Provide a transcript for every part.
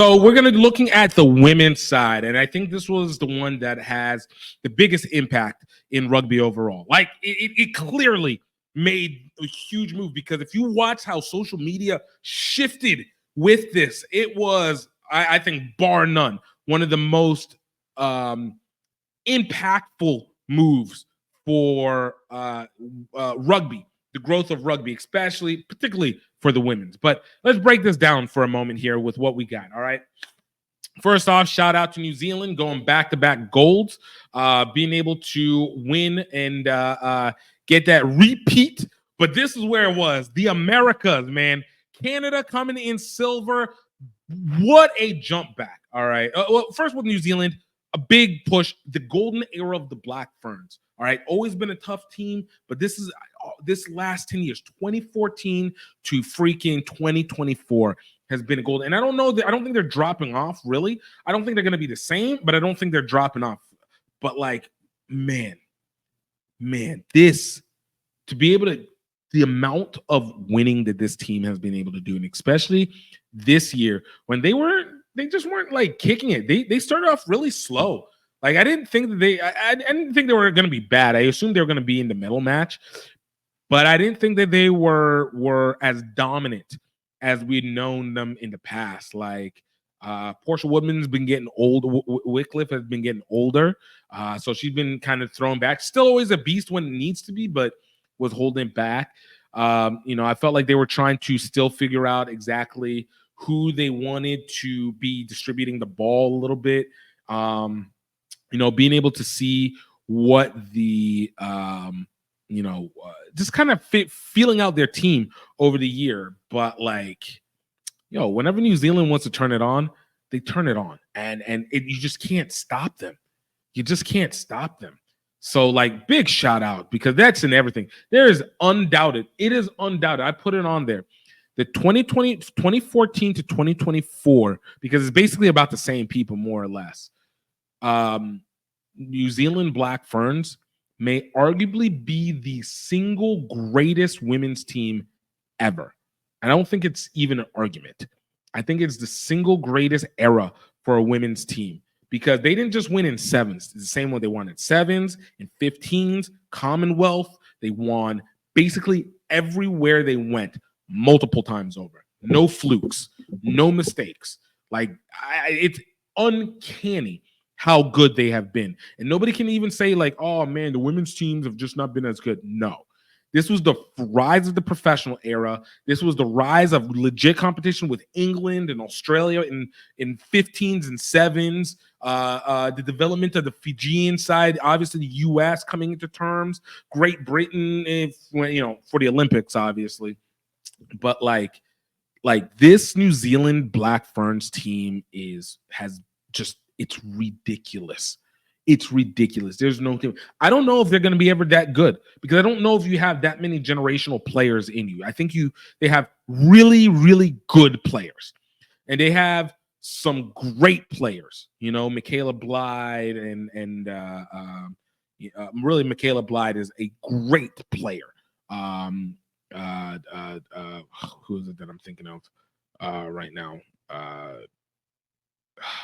So we're going to be looking at the women's side, and I think this was the one that has the biggest impact in rugby overall. Like it clearly made a huge move because if you watch how social media shifted with this, it was, I think, bar none, one of the most impactful moves for rugby, the growth of rugby, particularly for the women's. But let's break this down for a moment here with what we got. All right. First off, shout out to New Zealand going back-to-back golds, being able to win and get that repeat. But this is where it was. The Americas, man. Canada coming in silver. What a jump back. All right. Well, first with New Zealand, a big push, the golden era of the Black Ferns. All right. Always been a tough team, but this last 10 years, 2014 to freaking 2024 has been a gold. And I don't think they're dropping off, really. I don't think they're going to be the same, but I don't think they're dropping off. But like, man, this, to be able to, the amount of winning that this team has been able to do, and especially this year when they just weren't like kicking it. They started off really slow. Like I didn't think that I didn't think they were going to be bad. I assumed they were going to be in the medal match, but I didn't think that they were as dominant as we'd known them in the past. Like Portia Woodman's been getting old. Wycliffe has been getting older, so she's been kind of thrown back. Still always a beast when it needs to be, but was holding back. I felt like they were trying to still figure out exactly who they wanted to be distributing the ball a little bit. Being able to see what the just kind of feeling out their team over the year. But like, whenever New Zealand wants to turn it on, they turn it on, and you just can't stop them. You just can't stop them. So like, big shout out, because that's in everything. It is undoubted. I put it on there. The 2014 to 2024, because it's basically about the same people, more or less. New Zealand Black Ferns may arguably be the single greatest women's team ever. I don't think it's even an argument. I think it's the single greatest era for a women's team, because they didn't just win in sevens. It's the same one they won in sevens, in 15s, Commonwealth. They won basically everywhere they went multiple times over. No flukes, no mistakes. Like, it's uncanny how good they have been. And nobody can even say like, oh man, the women's teams have just not been as good. No. This was the rise of the professional era. This was the rise of legit competition with England and Australia in 15s and sevens. The development of the Fijian side, obviously the U.S. coming into terms. Great Britain, for the Olympics, obviously. But like this New Zealand Black Ferns team it's ridiculous. It's ridiculous. There's no thing. I don't know if they're going to be ever that good, because I don't know if you have that many generational players in you. I think they have really, really good players, and they have some great players. Michaela Blythe and really Michaela Blythe is a great player. Who is it that I'm thinking of right now?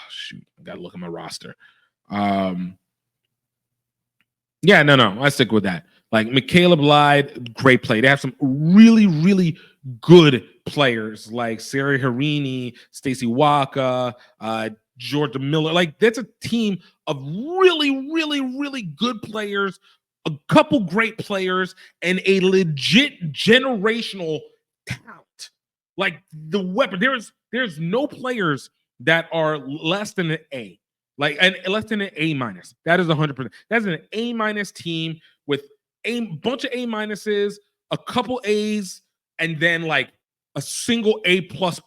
Shoot, I gotta look at my roster. I stick with that. Like Michaela Blythe, great play. They have some really, really good players like Sarah Harini, Stacey Waka, Jordan Miller. Like, that's a team of really, really, really good players, a couple great players, and a legit generational talent. Like the weapon, there's no players that are less than an A. Like, and less than an A minus. That is 100%. That's an A minus team with a bunch of A minuses, a couple A's, and then like a single A plus,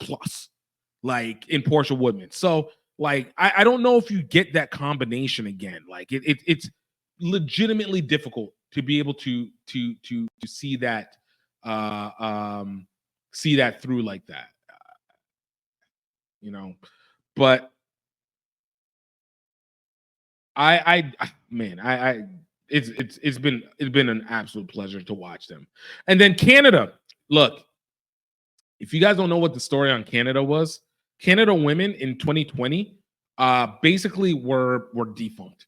like in Portia Woodman. So like, I don't know if you get that combination again. Like it's legitimately difficult to be able to see that through like that. But it's been an absolute pleasure to watch them. And then Canada, look, if you guys don't know what the story on Canada was, Canada women in 2020 basically were defunct.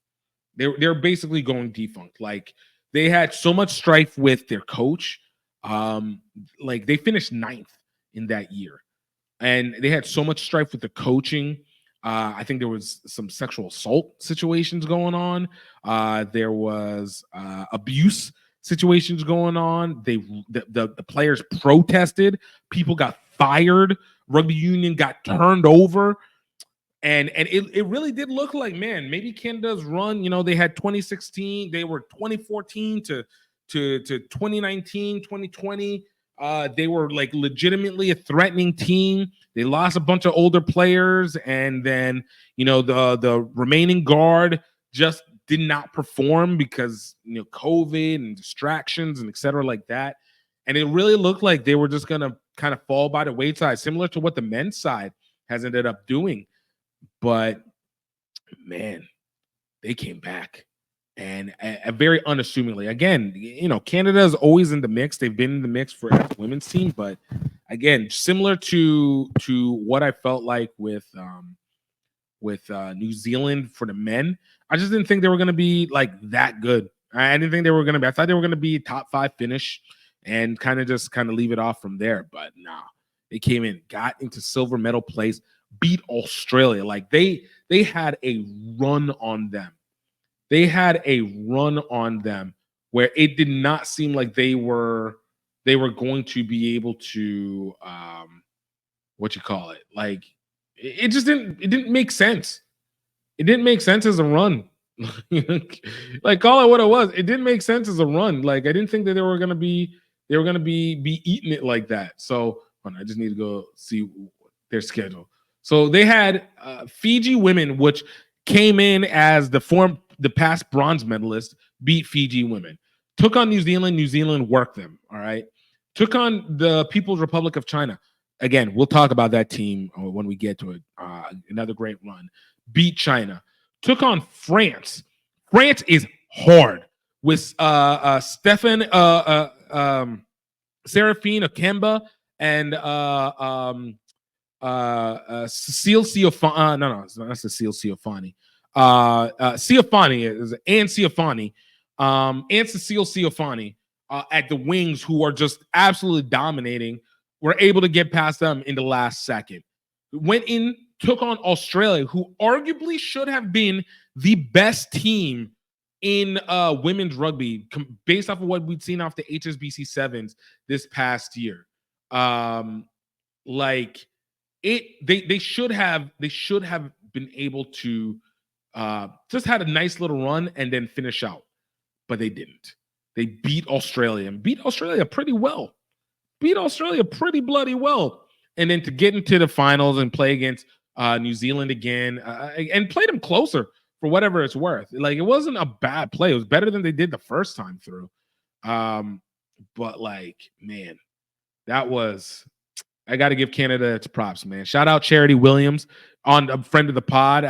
They're basically going defunct. Like they had so much strife with their coach. Like they finished ninth in that year, and they had so much strife with the coaching. I think there was some sexual assault situations going on. There was abuse situations going on. The players protested. People got fired. Rugby union got turned over. And it really did look like, man, maybe Canada's run, they had 2016, they were 2014 to 2019, 2020. They were like legitimately a threatening team. They lost a bunch of older players, and then the remaining guard just did not perform because COVID and distractions and et cetera like that. And it really looked like they were just gonna kind of fall by the wayside, similar to what the men's side has ended up doing. But man, they came back, and very unassumingly. Again, Canada is always in the mix. They've been in the mix for the women's team, but again, similar to what I felt like with New Zealand for the men, I just didn't think they were going to be like that good. I didn't think they were going to be. I thought they were going to be top 5 finish and kind of leave it off from there. But nah, they came in, got into silver medal place, beat Australia. Like they had a run on them. They had a run on them where it did not seem like they were going to be able to like it just didn't make sense. It didn't make sense as a run. Like call it what it was. It didn't make sense as a run. Like I didn't think that they were gonna be eating it like that. So I just need to go see their schedule. So they had Fiji women, which came in as the past bronze medalist, beat Fiji women. Took on New Zealand. New Zealand worked them. All right. Took on the People's Republic of China. Again, we'll talk about that team when we get to it. Another great run. Beat China. Took on France. France is hard with Stefan Serafine Akemba and Cecile Ciofani. No, it's not Cecile Ciofani. Ciofani is and Ciofani, and Cecile Ciofani at the wings, who are just absolutely dominating. We're able to get past them in the last second. Went in, took on Australia, who arguably should have been the best team in women's rugby based off of what we'd seen off the HSBC sevens this past year. Like they should have been able to just had a nice little run and then finish out, but they didn't. They beat Australia and beat Australia pretty well. Beat Australia pretty bloody well. And then to get into the finals and play against New Zealand again and play them closer for whatever it's worth. Like it wasn't a bad play. It was better than they did the first time through. But like, man, that was, I got to give Canada its props, man. Shout out Charity Williams, on a friend of the pod,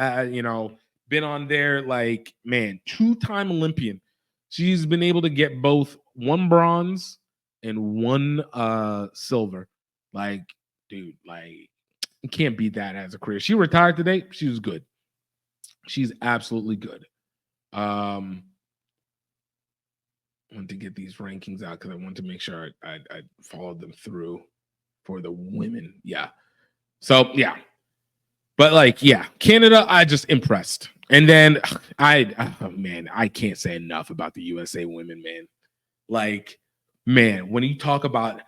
been on there, like, man, 2-time Olympian. She's been able to get both 1 bronze and 1 silver. Like, dude, like, you can't beat that as a career. She retired today. She was good. She's absolutely good. I want to get these rankings out because I want to make sure I followed them through for the women. Yeah. So, yeah. But, like, yeah, Canada, I just impressed. And then I can't say enough about the USA women, man. Like, man, when you talk about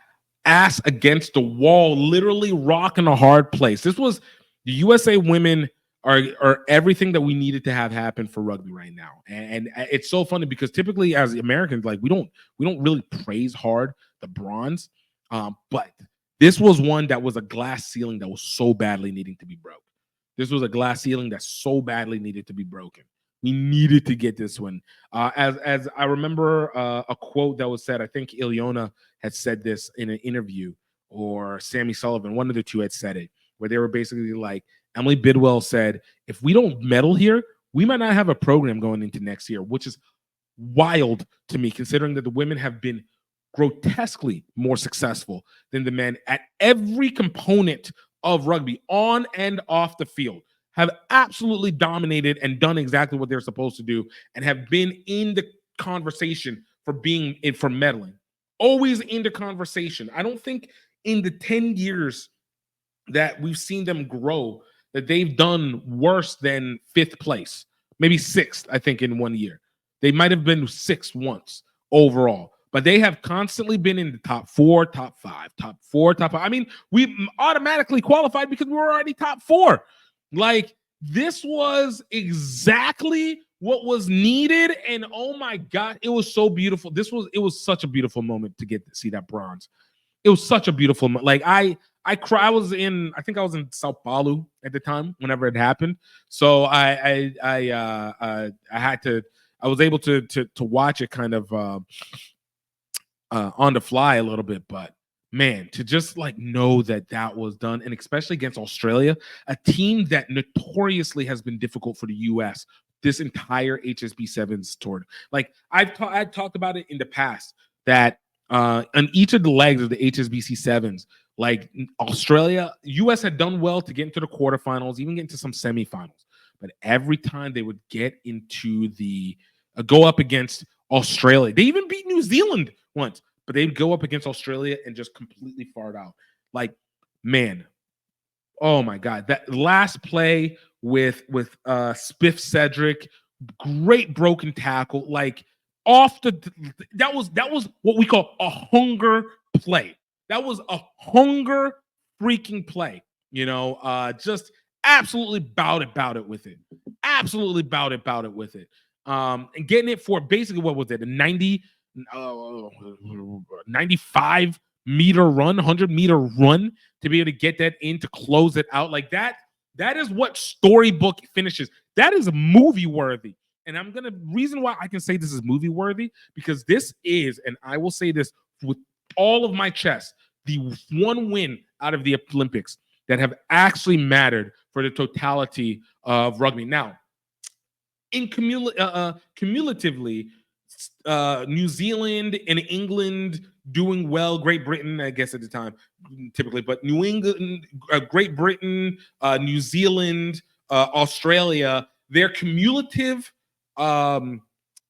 ass against the wall, literally rocking a hard place. This was the USA women are everything that we needed to have happen for rugby right now. And it's so funny because typically as Americans, like we don't really praise hard the bronze. But this was one that was a glass ceiling that was so badly needing to be broke. This was a glass ceiling that so badly needed to be broken. We needed to get this one. As I remember a quote that was said, I think Ileana had said this in an interview, or Sammy Sullivan, one of the two had said it, where they were basically like, Emily Bidwell said, if we don't medal here, we might not have a program going into next year, which is wild to me, considering that the women have been grotesquely more successful than the men at every component of rugby on and off the field have absolutely dominated and done exactly what they're supposed to do and have been in the conversation for medaling. Always in the conversation. I don't think in the 10 years that we've seen them grow that they've done worse than 5th place, maybe 6th, I think, in 1 year. They might have been 6th once overall, but they have constantly been in the top 4, top 5, top 4, top 5. I mean, we automatically qualified because we were already top 4. Like, this was exactly what was needed, and oh my God, it was so beautiful. It was such a beautiful moment to get to see that bronze. It was such a beautiful moment. Like, I cry. I think I was in Sao Paulo at the time whenever it happened. So I was able to watch it kind of on the fly a little bit, but man, to just like know that was done, and especially against Australia, a team that notoriously has been difficult for the US this entire HSB sevens tournament. Like I've talked about it in the past that on each of the legs of the HSBC sevens, like Australia, US had done well to get into the quarterfinals, even get into some semifinals. But every time they would get into the go up against Australia, they even beat New Zealand once, but they'd go up against Australia and just completely fart out. Like, man, oh my God, that last play with Spiff Cedric, great broken tackle, like that was what we call a hunger play. That was a hunger freaking play. Just absolutely bout it with it. Absolutely bout it with it. And getting it for basically what was it? A 95 meter run, 100-meter run to be able to get that in to close it out like that. That is what storybook finishes. That is movie worthy. And reason why I can say this is movie worthy, because this is, and I will say this with all of my chest, the one win out of the Olympics that have actually mattered for the totality of rugby. Now, in cumulatively, New Zealand and England doing well, Great Britain, I guess at the time, typically, but New England, Great Britain, New Zealand, Australia, their cumulative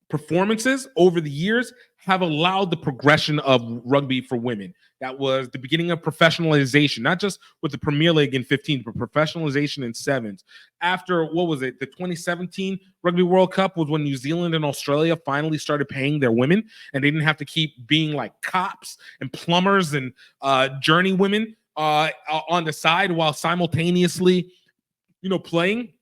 performances over the years have allowed the progression of rugby for women. That was the beginning of professionalization, not just with the Premier League in 15, but professionalization in sevens. After, what was it, the 2017 Rugby World Cup was when New Zealand and Australia finally started paying their women, and they didn't have to keep being like cops and plumbers and journey women on the side while simultaneously, playing.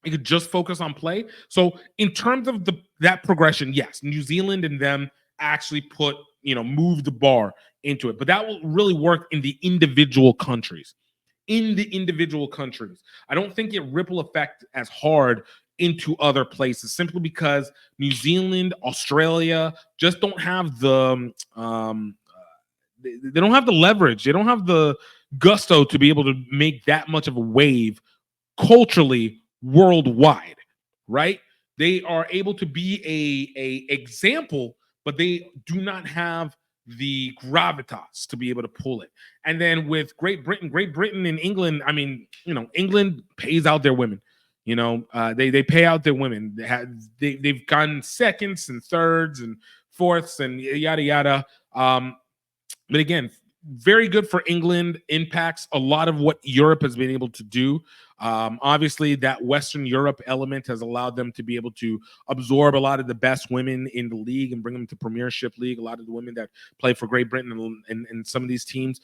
You could just focus on play. So in terms of that progression, yes, New Zealand and them actually moved the bar into it. But that will really work in the individual countries. I don't think it ripple effect as hard into other places, simply because New Zealand, Australia just don't have the they don't have the leverage. They don't have the gusto to be able to make that much of a wave culturally worldwide, right? They are able to be a example, but they do not have the gravitas to be able to pull it. And then with Great Britain and England, I mean, England pays out their women. They pay out their women. They've gone seconds and thirds and fourths and yada yada. But again, very good for England, impacts a lot of what Europe has been able to do. Obviously, that Western Europe element has allowed them to be able to absorb a lot of the best women in the league and bring them to Premiership League. A lot of the women that play for Great Britain and some of these teams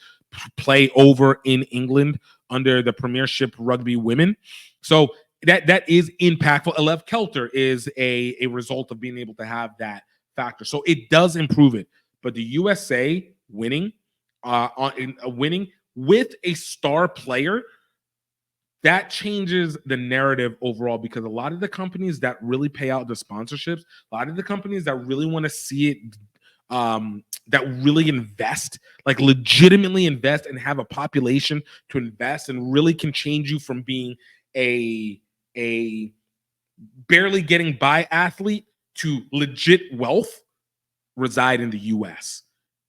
play over in England under the Premiership Rugby Women. So that is impactful. Alev Kelter is a result of being able to have that factor. So it does improve it. But the USA winning with a star player, that changes the narrative overall, because a lot of the companies that really pay out the sponsorships, a lot of the companies that really want to see it, that really invest, like legitimately invest and have a population to invest and really can change you from being a barely getting by athlete to legit wealth, reside in the US.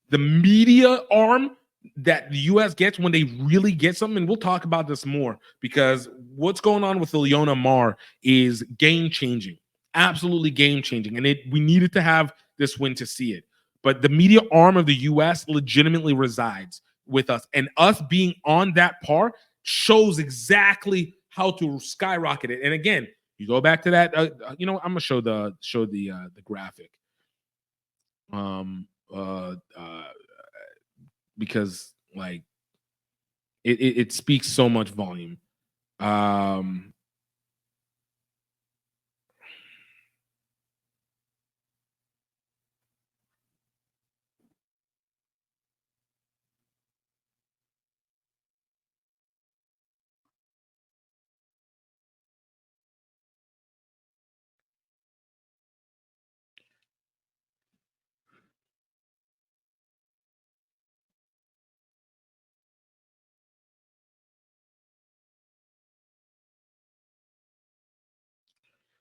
The media arm that the US gets when they really get something, and we'll talk about this more because what's going on with Leona Mar is game changing, absolutely game changing. And we needed to have this win to see it. But the media arm of the US legitimately resides with us, and us being on that par shows exactly how to skyrocket it. And again, you go back to that. I'm gonna show the graphic. Um, because like it speaks so much volume. Um,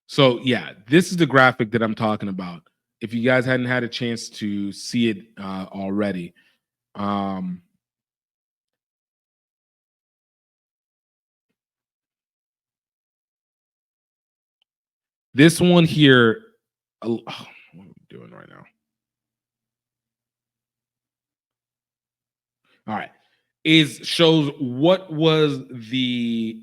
so yeah, this is the graphic that I'm talking about. If you guys hadn't had a chance to see it already, um, this one here, what are we doing right now? All right, is shows what was the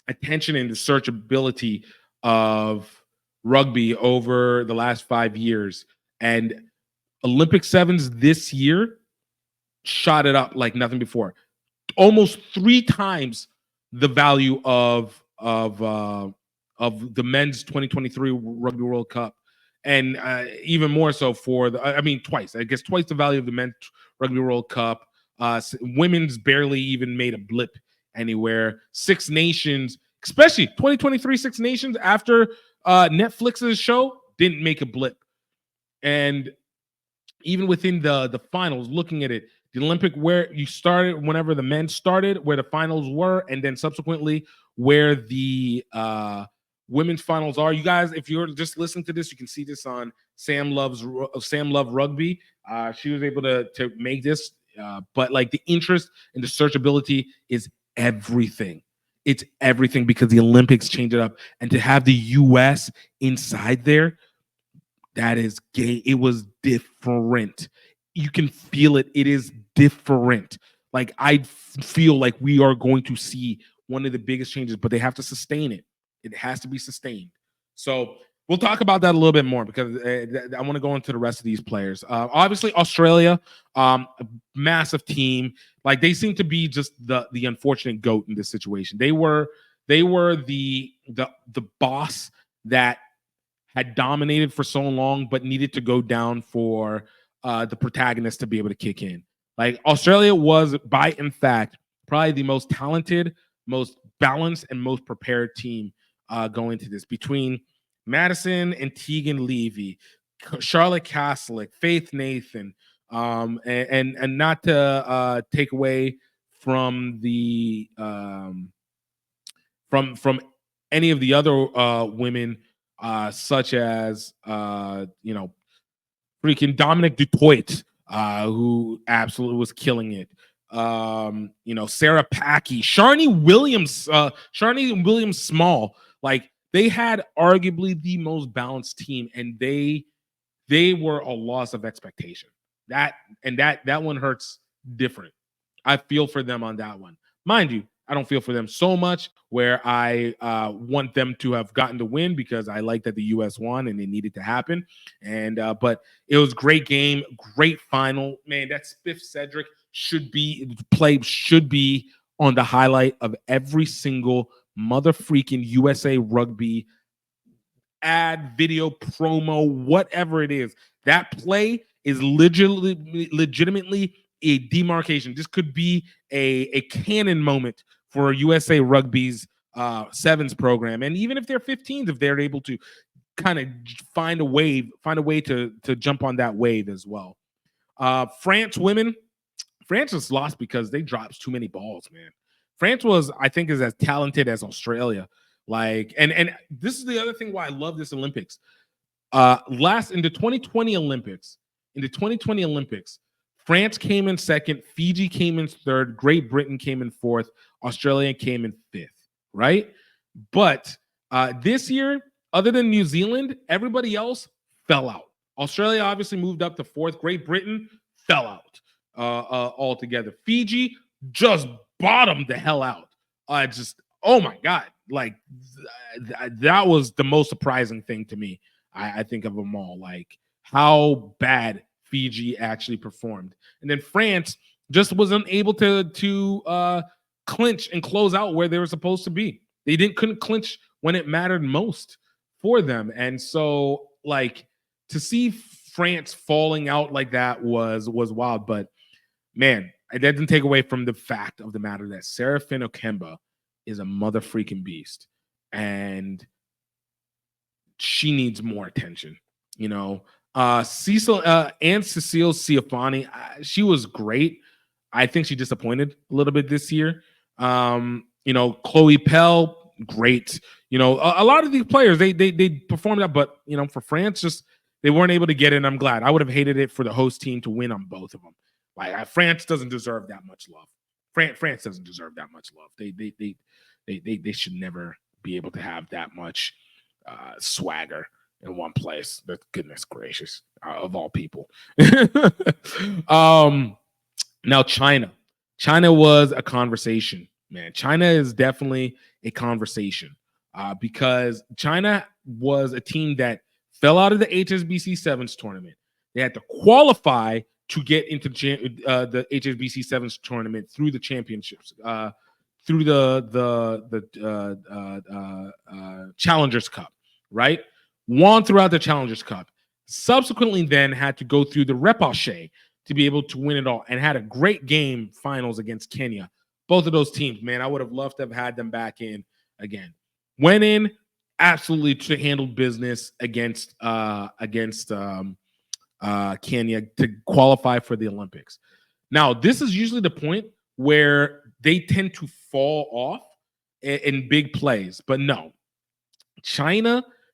attention and the searchability of rugby over the last 5 years, and Olympic sevens this year shot it up like nothing before. Almost 3 times the value of the men's 2023 Rugby World Cup, and even more so for twice. I guess twice the value of the men's Rugby World Cup. Women's barely even made a blip anywhere. Six Nations, especially 2023 Six Nations after Netflix's show, didn't make a blip. And even within the finals, looking at it, the Olympic where you started, whenever the men started, where the finals were, and then subsequently where the women's finals are. You guys, if you're just listening to this, you can see this on Sam Love Rugby. She was able to make this, but like the interest and the searchability is everything. It's everything because the Olympics changed it up, and to have the U.S. inside there, that is gay. It was different. You can feel it. It is different. Like I feel like we are going to see one of the biggest changes, but they have to sustain it. It has to be sustained. So we'll talk about that a little bit more because I want to go into the rest of these players. Obviously, Australia, a massive team. Like they seem to be just the unfortunate goat in this situation. They were the boss that had dominated for so long, but needed to go down for the protagonist to be able to kick in. Like Australia was, by in fact, probably the most talented, most balanced, and most prepared team going to this. Between Madison and Tegan Levy, Charlotte Caslick, Faith Nathan, and not to take away from the from any of the other women, such as freaking Dominic Dutoit, who absolutely was killing it. Sarah Packy, Sharni Williams Small. Like they had arguably the most balanced team, and they were a loss of expectation. That one hurts different. I feel for them on that one. Mind you, I don't feel for them so much where I want them to have gotten the win because I like that the U.S. won and it needed to happen. And but it was great game, great final. Man, that Spiff Cedric should be on the highlight of every single mother freaking USA Rugby ad, video, promo, whatever it is. That play is legitimately a demarcation. This could be a canon moment for USA Rugby's sevens program. And even if they're 15s, if they're able to kind of find a way to jump on that wave as well. France women, France was lost because they dropped too many balls, man. France was, I think, is as talented as Australia. Like, and this is the other thing why I love this Olympics. In the 2020 Olympics, France came in second, Fiji came in third, Great Britain came in fourth, Australia came in fifth, right? But this year, other than New Zealand, everybody else fell out. Australia obviously moved up to fourth. Great Britain fell out altogether. Fiji just bottomed the hell out. Oh my God. Like, that was the most surprising thing to me, I think, of them all. Like, how bad Fiji actually performed. And then France just wasn't able to clinch and close out where they were supposed to be. They couldn't clinch when it mattered most for them. And so, like, to see France falling out like that was wild. But man, it doesn't take away from the fact of the matter that Serafin Okemba is a mother freaking beast, and she needs more attention. You know, Cecil and Cecile Siafani, she was great. I think she disappointed a little bit this year. You know, Chloe Pell, great. You know, a lot of these players, they performed that, but you know, for France, just they weren't able to get it. And I'm glad. I would have hated it for the host team to win on both of them. Like, France doesn't deserve that much love. France doesn't deserve that much love. They should never be able to have that much swagger in one place. But goodness gracious, of all people. Now China was a conversation, man. China is definitely a conversation because China was a team that fell out of the HSBC Sevens tournament. They had to qualify to get into the HSBC Sevens tournament through the championships, through the Challengers Cup, right? Won throughout the Challengers Cup. Subsequently, then had to go through the repêché to be able to win it all, and had a great game finals against Kenya. Both of those teams, man, I would have loved to have had them back in again. Went in, absolutely handled business against Kenya to qualify for the Olympics. Now, this is usually the point where they tend to fall off in big plays, but no.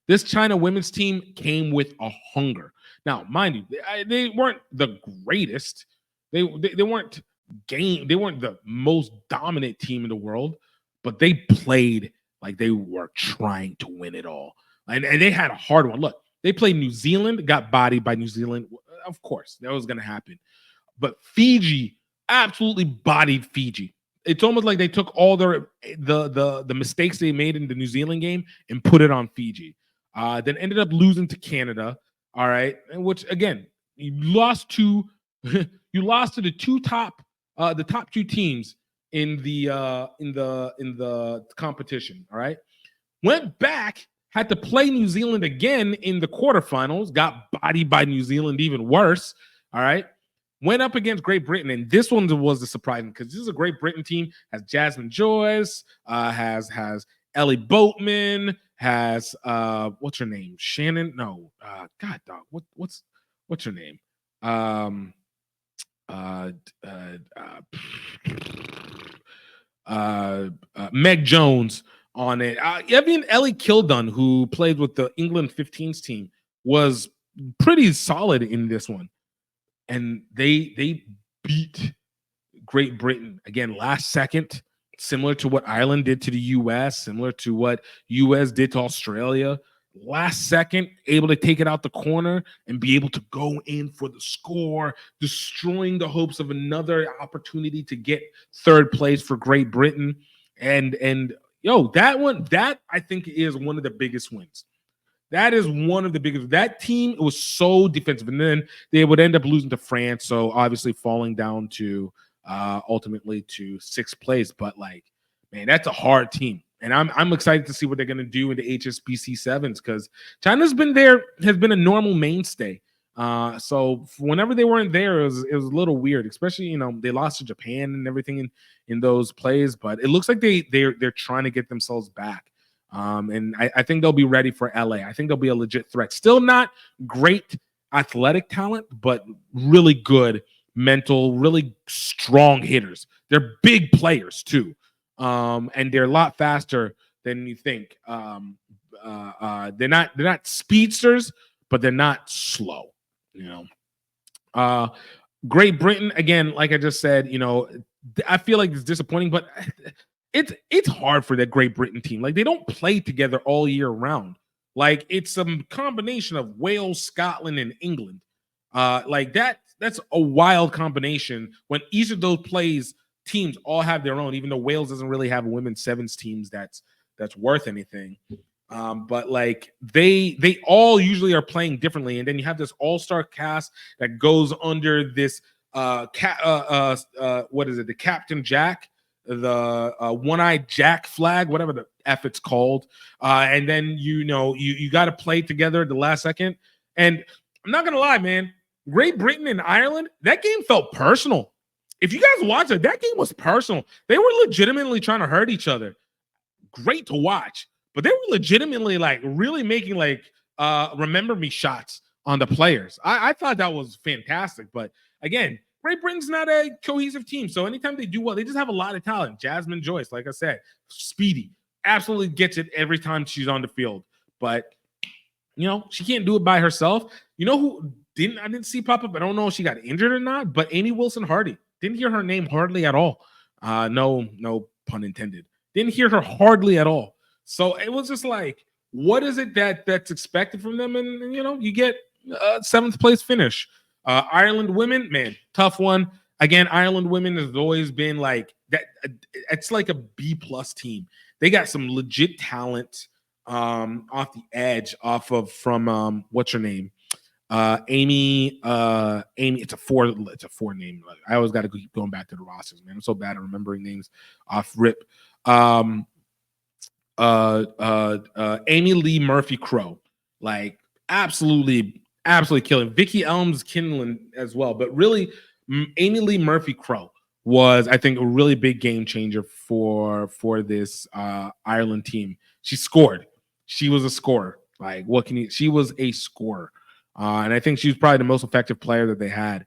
This China women's team came with a hunger. Now, mind you, they weren't the greatest. They weren't the most dominant team in the world, but they played like they were trying to win it all. And they had a hard one. Look, they played New Zealand, got bodied by New Zealand. Of course, that was going to happen. But Fiji absolutely bodied Fiji. It's almost like they took all the mistakes they made in the New Zealand game and put it on Fiji. Then ended up losing to Canada. All right, which again, you lost to the top two teams in the competition. All right, went back, had to play New Zealand again in the quarterfinals, got bodied by New Zealand even worse. All right. Went up against Great Britain, and this one was the surprising because this is a Great Britain team. Has Jasmine Joyce, has Ellie Boatman, has what's her name? Shannon? No, God, dog. What's her name? Meg Jones on it. Even Ellie Kildun, who played with the England 15s team, was pretty solid in this one. And they beat Great Britain again last second, similar to what Ireland did to the U.S., similar to what U.S. did to Australia. Last second, able to take it out the corner and be able to go in for the score, destroying the hopes of another opportunity to get third place for Great Britain. And that I think is one of the biggest wins. That is one of the biggest. That team was so defensive, and then they would end up losing to France. So obviously falling down to ultimately to sixth place. But like, man, that's a hard team, and I'm excited to see what they're going to do in the HSBC sevens because China's been there, has been a normal mainstay. So whenever they weren't there, it was a little weird, especially they lost to Japan and everything in those plays. But it looks like they're trying to get themselves back. And I think they'll be ready for LA. I think they'll be a legit threat. Still not great athletic talent, but really good mental, really strong hitters. They're big players too. And they're a lot faster than you think. They're not speedsters, but they're not slow, Great Britain, again, like I just said, I feel like it's disappointing, but it's hard for that Great Britain team. Like they don't play together all year round. Like it's some combination of Wales, Scotland, and England. Like that's a wild combination when each of those plays teams all have their own, even though Wales doesn't really have a women's sevens teams that's worth anything. But like they all usually are playing differently, and then you have this all-star cast that goes under this what is it, the Captain Jack, the one-eyed Jack flag, whatever the F it's called, and then you got to play together at the last second. And I'm not gonna lie, man, Great Britain and Ireland, that game felt personal. If you guys watch it, that game was personal. They were legitimately trying to hurt each other. Great to watch, but they were legitimately like really making like remember me shots on the players. I thought that was fantastic. But again, Great Britain's not a cohesive team. So anytime they do well, they just have a lot of talent. Jasmine Joyce, like I said, speedy, absolutely gets it every time she's on the field. But she can't do it by herself. You know who I didn't see pop up. I don't know if she got injured or not, but Amy Wilson Hardy. Didn't hear her name hardly at all. No pun intended. Didn't hear her hardly at all. So it was just like, what is it that's expected from them? And you get a 7th place finish. Ireland women, man, tough one. Again, Ireland women has always been like that. It's like a B+ team. They got some legit talent off the edge, from what's her name? Amy, it's a four name. I always got to keep going back to the rosters, man. I'm so bad at remembering names off rip. Amy Lee Murphy Crow, like absolutely killing. Vicky Elms Kinlan as well, but really Amy Lee Murphy Crow was, I think, a really big game changer for this Ireland team. She scored. She was a scorer. Like, she was a scorer. And I think she was probably the most effective player that they had.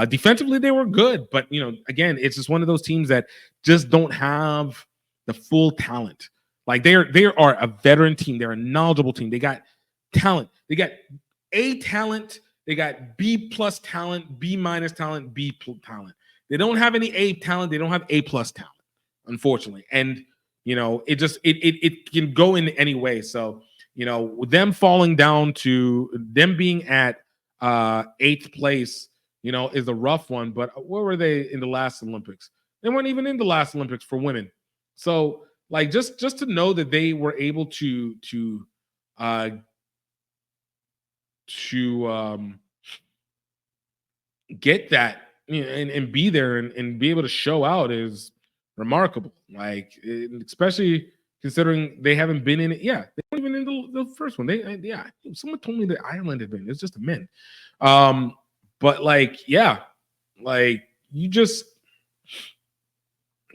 Defensively, they were good, but again, it's just one of those teams that just don't have the full talent. Like they are a veteran team. They're a knowledgeable team. They got talent. They got A talent. They got B+ talent, B- talent, B+ talent. They don't have any A talent. They don't have A+ talent, unfortunately. And it can go in any way. So them falling down to them being at 8th place, is a rough one. But where were they in the last Olympics? They weren't even in the last Olympics for women. So like just to know that they were able to get that and be there and be able to show out is remarkable. Like especially considering they haven't been in it. Yeah, they weren't even in the first one. Someone told me that Ireland had been. It's just the men. But like, yeah, like you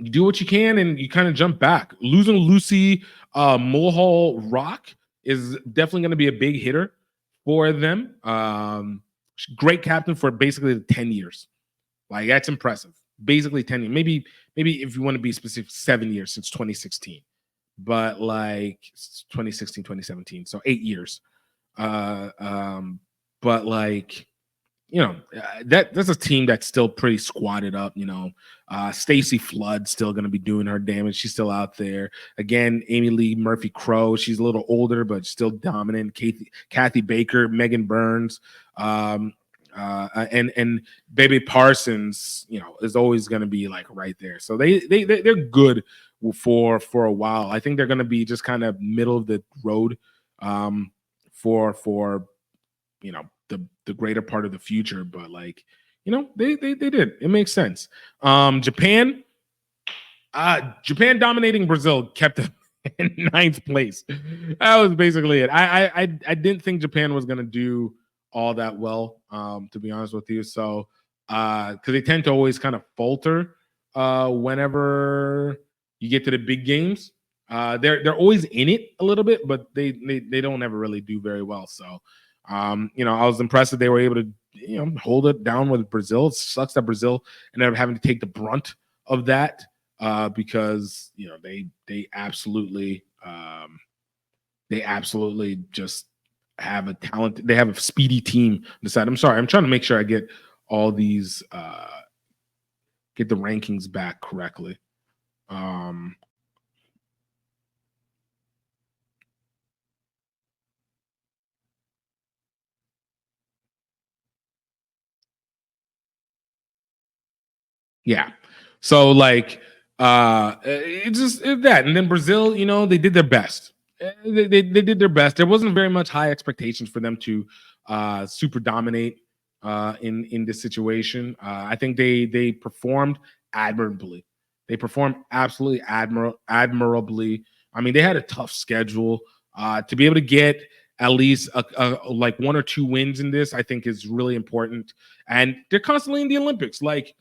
do what you can and you kind of jump back. Losing Lucy Mulhall Rock is definitely going to be a big hitter for them. Great captain for basically 10 years. Like that's impressive. Basically 10 years. Maybe if you want to be specific, 7 years since 2016. But like 2016, 2017. So 8 years. But like that's a team that's still pretty squatted up. Stacey Flood still going to be doing her damage. She's still out there. Again, Amy Lee Murphy Crow. She's a little older, but still dominant. Kathy Baker, Megan Burns, and Baby Parsons. Is always going to be like right there. So they're good for a while. I think they're going to be just kind of middle of the road for the greater part of the future, but like they did. It makes sense. Japan dominating Brazil kept them in 9th place. That was basically it. I didn't think Japan was gonna do all that well, to be honest with you. So because they tend to always kind of falter whenever you get to the big games. They're always in it a little bit, but they don't ever really do very well. So I was impressed that they were able to hold it down with Brazil. It sucks that Brazil ended up having to take the brunt of that because they absolutely just have a talent. They have a speedy team on the side. I'm sorry, I'm trying to make sure I get all these get the rankings back correctly. Yeah. So like it's just that. And then Brazil, you know, they did their best. They did their best. There wasn't very much high expectations for them to super dominate in this situation. I think they performed admirably. They performed absolutely admirably. I mean, they had a tough schedule. To be able to get at least like 1 or 2 wins in this, I think is really important. And they're constantly in the Olympics. Like,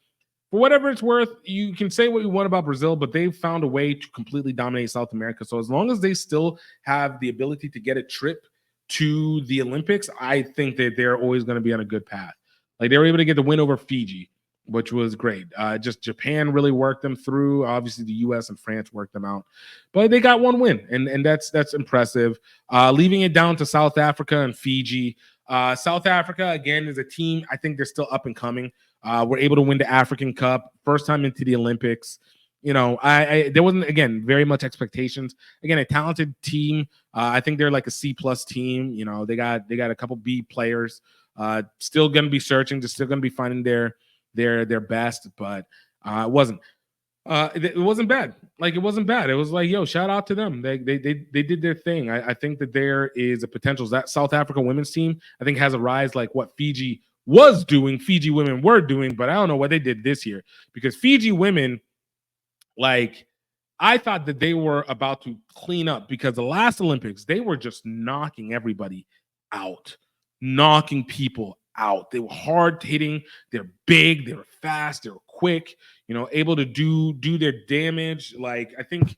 for whatever it's worth, you can say what you want about Brazil, but they've found a way to completely dominate South America. So as long as they still have the ability to get a trip to the Olympics, I think that they're always going to be on a good path. Like they were able to get the win over Fiji, which was great. Just Japan really worked them through. Obviously, the U.S. and France worked them out, but they got 1 win, and that's impressive. Leaving it down to South Africa and Fiji. South Africa again is a team. I think they're still up and coming. We're able to win the African Cup, first time into the Olympics. You know, there wasn't again very much expectations. Again, a talented team. I think they're like a C+ team. You know, they got a couple B players. Still going to be searching. They're still going to be finding their best, but it wasn't. It wasn't bad. Like it wasn't bad. It was like, yo, shout out to them. They did their thing. I think that there is a potential. That South Africa women's team, I think, has a rise like what Fiji was doing. Fiji women were doing, but I don't know what they did this year because Fiji women, like, I thought that they were about to clean up because the last Olympics they were just knocking everybody out, knocking people out. They were hard hitting. They're big. They were fast. They were quick. You know, able to do their damage. Like I think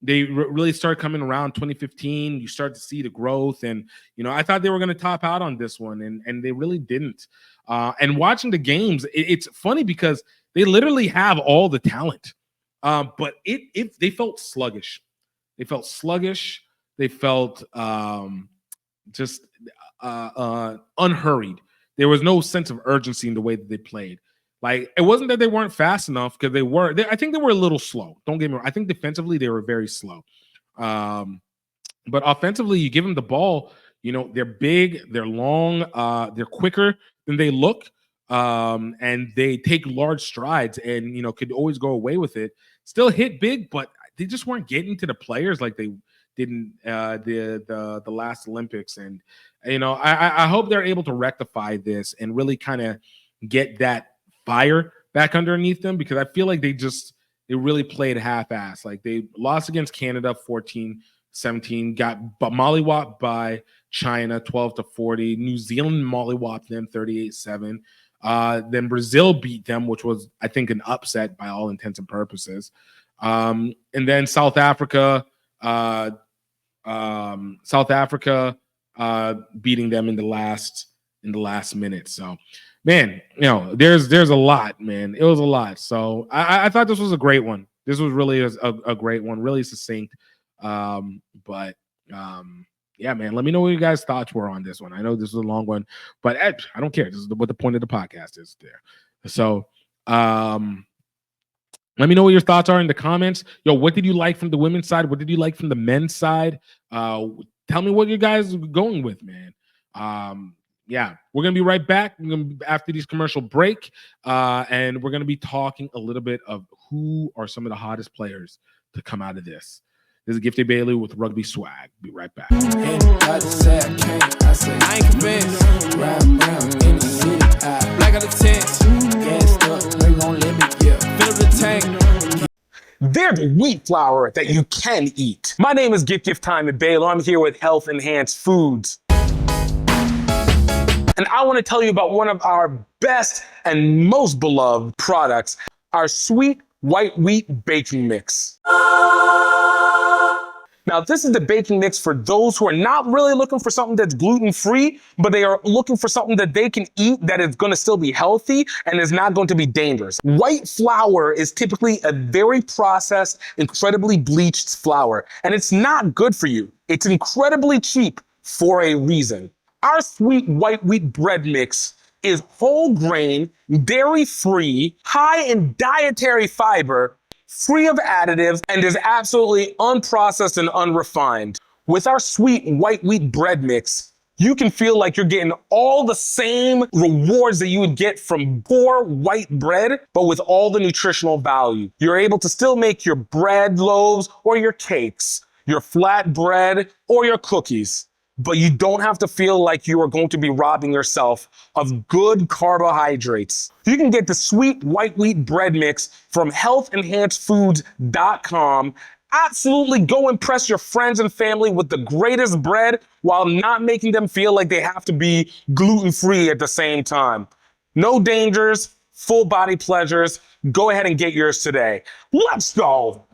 they really started coming around 2015. You start to see the growth, and you know, I thought they were going to top out on this one, and they really didn't. And watching the games, it's funny because they literally have all the talent, but they felt sluggish. They felt sluggish. They felt just unhurried. There was no sense of urgency in the way that they played. Like it wasn't that they weren't fast enough because they were. I think they were a little slow. Don't get me wrong. I think defensively they were very slow, but offensively, you give them the ball. You know they're big, they're long, they're quicker than they look, and they take large strides, and you know could always go away with it. Still hit big, but they just weren't getting to the players like they didn't the last Olympics. And you know I hope they're able to rectify this and really kind of get that fire back underneath them because I feel like they really played half-ass. Like they lost against Canada 14-17, got mollywopped by China 12-40. New Zealand mollywopped them 38-7. Then Brazil beat them, which was I think an upset by all intents and purposes. And then South Africa beating them in the last minute. So man, you know, there's a lot, man. It was a lot. So I thought this was a great one. This was really a great one, really succinct. But yeah, man, let me know what you guys' thoughts were on this one. I know this was a long one, but I don't care. This is what the point of the podcast is there. So let me know what your thoughts are in the comments. Yo, what did you like from the women's side? What did you like from the men's side? Tell me what you guys are going with, man. Yeah, we're going to be right back after this commercial break, and we're going to be talking a little bit of who are some of the hottest players to come out of this. This is Gifted Bailey with Rugby Swag. Be right back. They're the wheat flour that you can eat. My name is GiftTime in Baylor. I'm here with Health Enhanced Foods. And I want to tell you about one of our best and most beloved products, our sweet white wheat baking mix. Now, this is the baking mix for those who are not really looking for something that's gluten-free, but they are looking for something that they can eat that is going to still be healthy and is not going to be dangerous. White flour is typically a very processed, incredibly bleached flour, and it's not good for you. It's incredibly cheap for a reason. Our sweet white wheat bread mix is whole grain, dairy-free, high in dietary fiber, free of additives, and is absolutely unprocessed and unrefined. With our sweet white wheat bread mix, you can feel like you're getting all the same rewards that you would get from poor white bread, but with all the nutritional value. You're able to still make your bread loaves or your cakes, your flat bread or your cookies, but you don't have to feel like you are going to be robbing yourself of good carbohydrates. You can get the sweet white wheat bread mix from healthenhancedfoods.com. Absolutely go impress your friends and family with the greatest bread while not making them feel like they have to be gluten-free at the same time. No dangers, full body pleasures. Go ahead and get yours today. Let's go.